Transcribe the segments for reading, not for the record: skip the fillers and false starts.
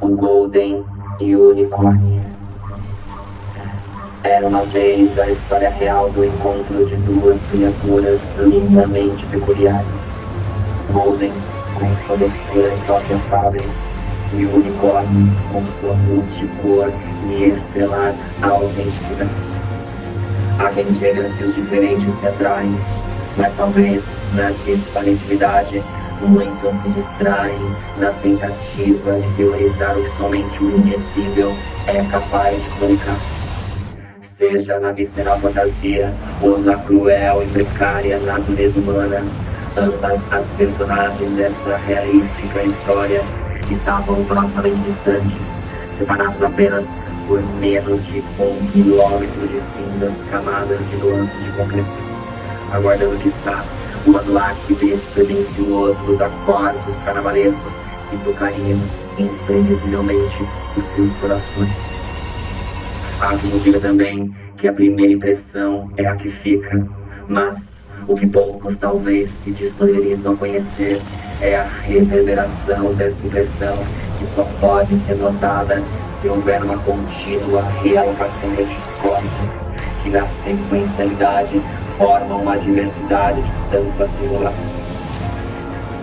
O Golden e o Unicórnio. Era uma vez a história real do encontro de duas criaturas lindamente peculiares. Golden, com sua doçura e toque afáveis, e o unicórnio, com sua multicor e estelar autenticidade. Há quem diga que os diferentes se atraem, mas talvez, na disparada intimidade, muitos se distraem na tentativa de teorizar o que somente o indizível é capaz de comunicar. Seja na visceral fantasia ou na cruel e precária natureza humana, ambas as personagens dessa realística história estavam proximamente distantes, separados apenas por menos de 1 quilômetro de cinzas camadas de nuances de concreto, aguardando quiçá o anuáquio despretensioso dos acordes carnavalescos que tocariam imprevisivelmente os seus corações. Há quem diga também que a primeira impressão é a que fica, mas o que poucos talvez se disponibilizam a conhecer é a reverberação dessa impressão, que só pode ser notada se houver uma contínua realocação destes corpos, que na sequencialidade formam uma diversidade de estampas singulares.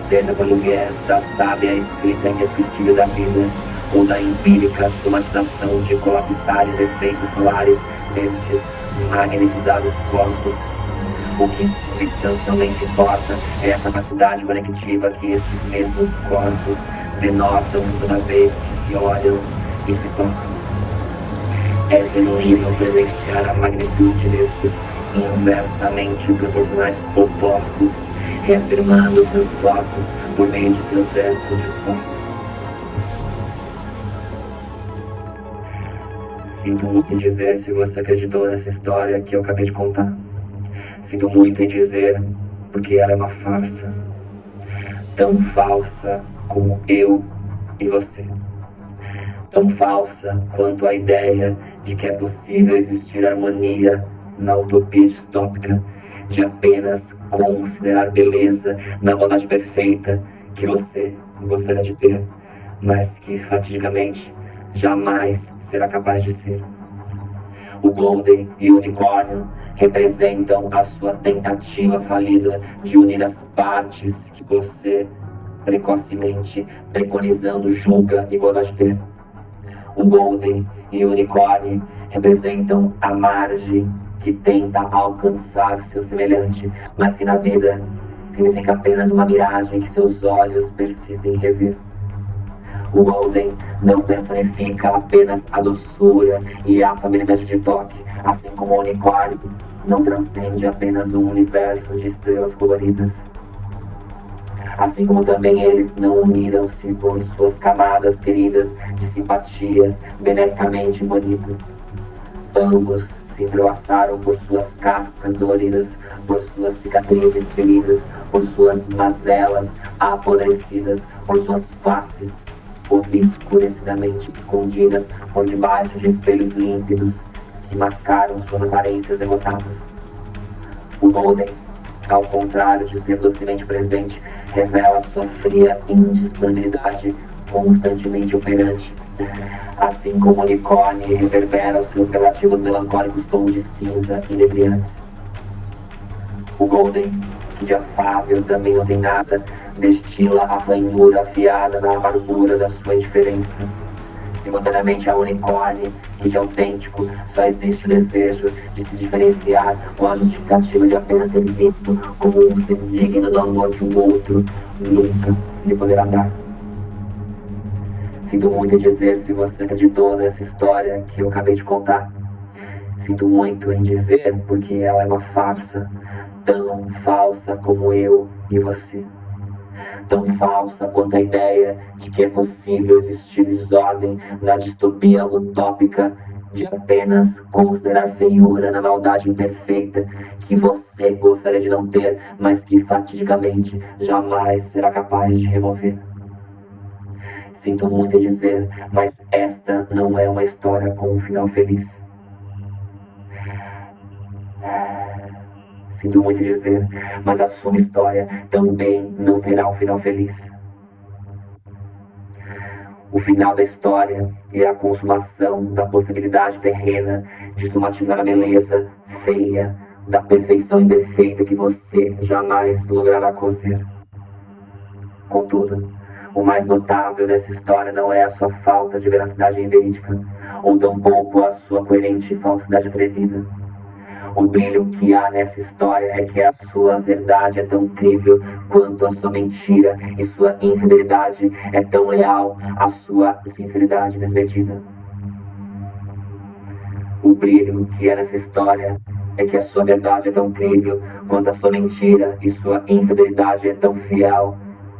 Seja pelo viés da sábia escrita indescritível da vida, ou da empírica somatização de colapsares efeitos solares destes magnetizados corpos, o que substancialmente importa é a capacidade conectiva que estes mesmos corpos denotam toda vez que se olham e se tocam. É genuíno presenciar a magnitude destes inversamente proporcionais opostos, reafirmando seus focos por meio de seus gestos dispostos. Sinto muito em dizer se você acreditou nessa história que eu acabei de contar. Sinto muito em dizer porque ela é uma farsa, tão falsa como eu e você. Tão falsa quanto a ideia de que é possível existir harmonia na utopia distópica de apenas considerar beleza na bondade perfeita que você gostaria de ter, mas que fatidicamente jamais será capaz de ser. O Golden e o Unicórnio representam a sua tentativa falida de unir as partes que você precocemente preconizando julga e gosta de ter. O Golden e o Unicórnio representam a margem que tenta alcançar seu semelhante, mas que na vida significa apenas uma miragem que seus olhos persistem em rever. O Golden não personifica apenas a doçura e a afabilidade de toque, assim como o Unicórnio não transcende apenas um universo de estrelas coloridas. Assim como também eles não uniram-se por suas camadas queridas de simpatias beneficamente bonitas. Ambos se entrelaçaram por suas cascas doloridas, por suas cicatrizes feridas, por suas mazelas apodrecidas, por suas faces obscurecidamente escondidas por debaixo de espelhos límpidos que mascaram suas aparências derrotadas. O Golden, ao contrário de ser docemente presente, revela sua fria indisponibilidade constantemente operante, assim como o Unicórnio reverbera os seus gradativos melancólicos tons de cinza inebriantes. O Golden, que de afável também não tem nada, destila a ranhura afiada na amargura da sua indiferença. Simultaneamente a Unicórnio, que de autêntico só existe o desejo de se diferenciar com a justificativa de apenas ser visto como um ser digno do amor que o outro nunca lhe poderá dar. Sinto muito em dizer se você acreditou nessa história que eu acabei de contar. Sinto muito em dizer porque ela é uma farsa, tão falsa como eu e você. Tão falsa quanto a ideia de que é possível existir desordem na distopia utópica de apenas considerar feiura na maldade imperfeita que você gostaria de não ter, mas que fatidicamente jamais será capaz de remover. Sinto muito em dizer, mas esta não é uma história com um final feliz. Sinto muito em dizer, mas a sua história também não terá um final feliz. O final da história é a consumação da possibilidade terrena de somatizar a beleza feia da perfeição imperfeita que você jamais logrará cozer. Contudo, o mais notável dessa história não é a sua falta de veracidade inverídica, ou tampouco a sua coerente falsidade atrevida. O brilho que há nessa história é que a sua verdade é tão crível quanto a sua mentira, e sua infidelidade é tão leal à sua sinceridade desmedida. O brilho que há nessa história é que a sua verdade é tão crível quanto a sua mentira, e sua infidelidade é tão fiel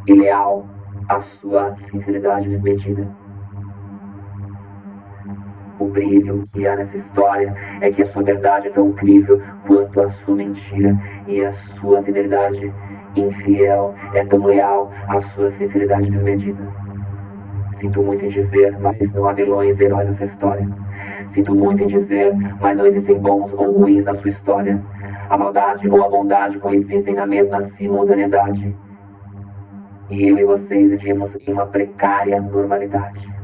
e leal à sua sinceridade desmedida. O brilho que há nessa história é que a sua verdade é tão crível quanto a sua mentira, e a sua fidelidade infiel é tão leal à sua sinceridade desmedida. Sinto muito em dizer, mas não há vilões e heróis nessa história. Sinto muito em dizer, mas não existem bons ou ruins na sua história. A maldade ou a bondade coexistem na mesma simultaneidade. E eu e você residimos em uma precária normalidade.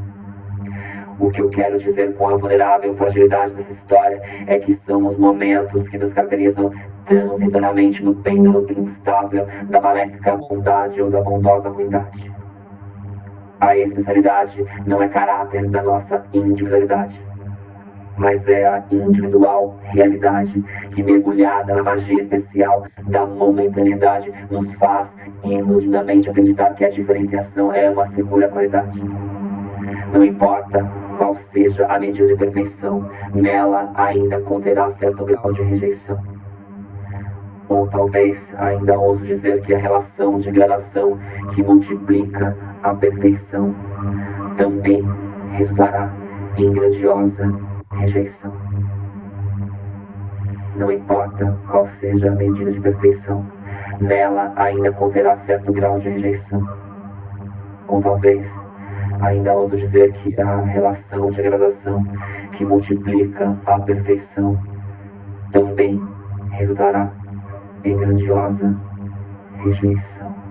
O que eu quero dizer com a vulnerável fragilidade dessa história é que são os momentos que nos caracterizam transitoriamente no pêndulo instável da maléfica bondade ou da bondosa ruindade. A especialidade não é caráter da nossa individualidade, mas é a individual realidade que, mergulhada na magia especial da momentaneidade, nos faz iludidamente acreditar que a diferenciação é uma segura qualidade. Não importa qual seja a medida de perfeição, nela ainda conterá certo grau de rejeição. Ou talvez ainda ouso dizer que a relação de gradação que multiplica a perfeição também resultará em grandiosa rejeição. Não importa qual seja a medida de perfeição, nela ainda conterá certo grau de rejeição. Ou talvez ainda ouso dizer que a relação de gradação que multiplica a perfeição também resultará em grandiosa rejeição.